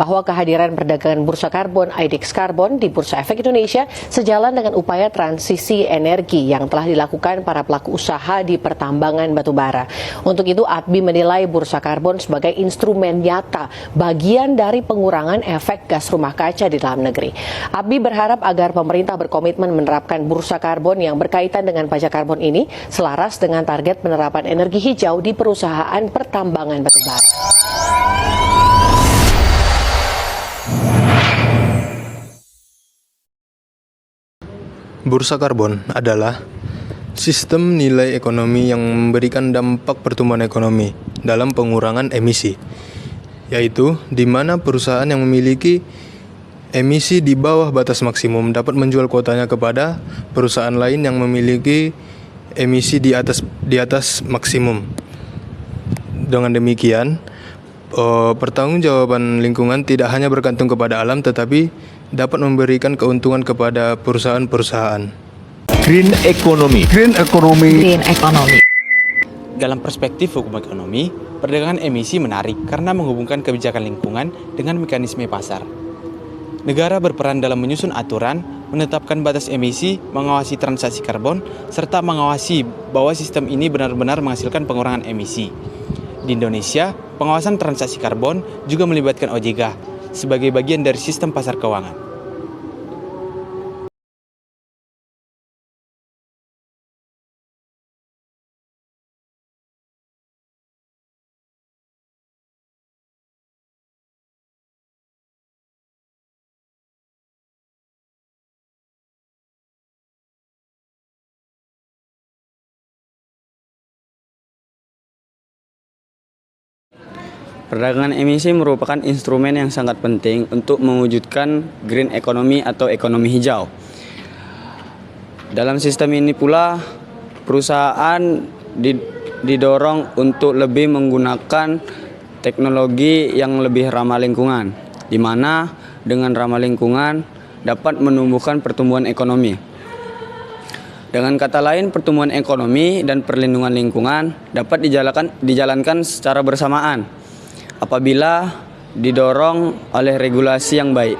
bahwa kehadiran perdagangan bursa karbon IDX Carbon di Bursa Efek Indonesia sejalan dengan upaya transisi energi yang telah dilakukan para pelaku usaha di pertambangan batubara. Untuk itu, ADBI menilai bursa karbon sebagai instrumen nyata bagian dari pengurangan efek gas rumah kaca di dalam negeri. ADBI berharap agar pemerintah berkomitmen menerapkan bursa karbon yang berkaitan dengan pajak karbon ini selaras dengan target penerapan energi hijau di perusahaan pertambangan batubara. Bursa karbon adalah sistem nilai ekonomi yang memberikan dampak pertumbuhan ekonomi dalam pengurangan emisi, yaitu di mana perusahaan yang memiliki emisi di bawah batas maksimum dapat menjual kuotanya kepada perusahaan lain yang memiliki emisi di atas maksimum. Dengan demikian, pertanggungjawaban lingkungan tidak hanya bergantung kepada alam, tetapi dapat memberikan keuntungan kepada perusahaan-perusahaan. Green economy. Green economy. Green economy. Dalam perspektif hukum ekonomi, perdagangan emisi menarik karena menghubungkan kebijakan lingkungan dengan mekanisme pasar. Negara berperan dalam menyusun aturan, menetapkan batas emisi, mengawasi transaksi karbon, serta mengawasi bahwa sistem ini benar-benar menghasilkan pengurangan emisi. Di Indonesia, pengawasan transaksi karbon juga melibatkan OJK sebagai bagian dari sistem pasar keuangan. Perdagangan emisi merupakan instrumen yang sangat penting untuk mewujudkan green economy atau ekonomi hijau. Dalam sistem ini pula, perusahaan didorong untuk lebih menggunakan teknologi yang lebih ramah lingkungan, di mana dengan ramah lingkungan dapat menumbuhkan pertumbuhan ekonomi. Dengan kata lain, pertumbuhan ekonomi dan perlindungan lingkungan dapat dijalankan secara bersamaan apabila didorong oleh regulasi yang baik.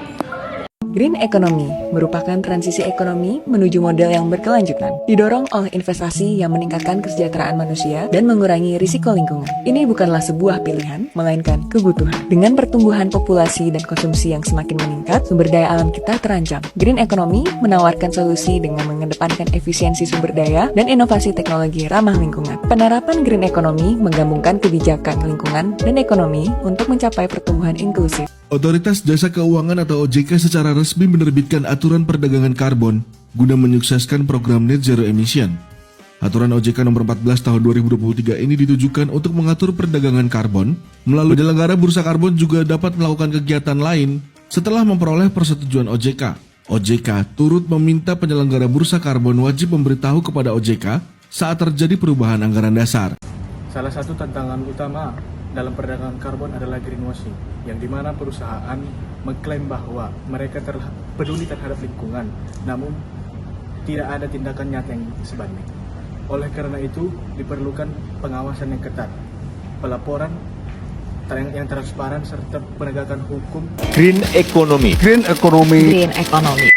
Green economy merupakan transisi ekonomi menuju model yang berkelanjutan, didorong oleh investasi yang meningkatkan kesejahteraan manusia dan mengurangi risiko lingkungan. Ini bukanlah sebuah pilihan, melainkan kebutuhan. Dengan pertumbuhan populasi dan konsumsi yang semakin meningkat, sumber daya alam kita terancam. Green economy menawarkan solusi dengan mengedepankan efisiensi sumber daya dan inovasi teknologi ramah lingkungan. Penerapan green economy menggabungkan kebijakan lingkungan dan ekonomi untuk mencapai pertumbuhan inklusif. Otoritas Jasa Keuangan atau OJK secara resmi menerbitkan aturan perdagangan karbon guna menyukseskan program Net Zero Emission. Aturan OJK nomor 14 tahun 2023 ini ditujukan untuk mengatur perdagangan karbon. Melalui penyelenggara bursa karbon juga dapat melakukan kegiatan lain setelah memperoleh persetujuan OJK. OJK turut meminta penyelenggara bursa karbon wajib memberitahu kepada OJK saat terjadi perubahan anggaran dasar. Salah satu tantangan utama dalam perdagangan karbon adalah greenwashing, yang dimana perusahaan mengklaim bahwa mereka peduli terhadap lingkungan, namun tidak ada tindakan nyata yang sebanding. Oleh karena itu, diperlukan pengawasan yang ketat, pelaporan yang transparan, serta penegakan hukum. Green economy. Green economy. Green economy.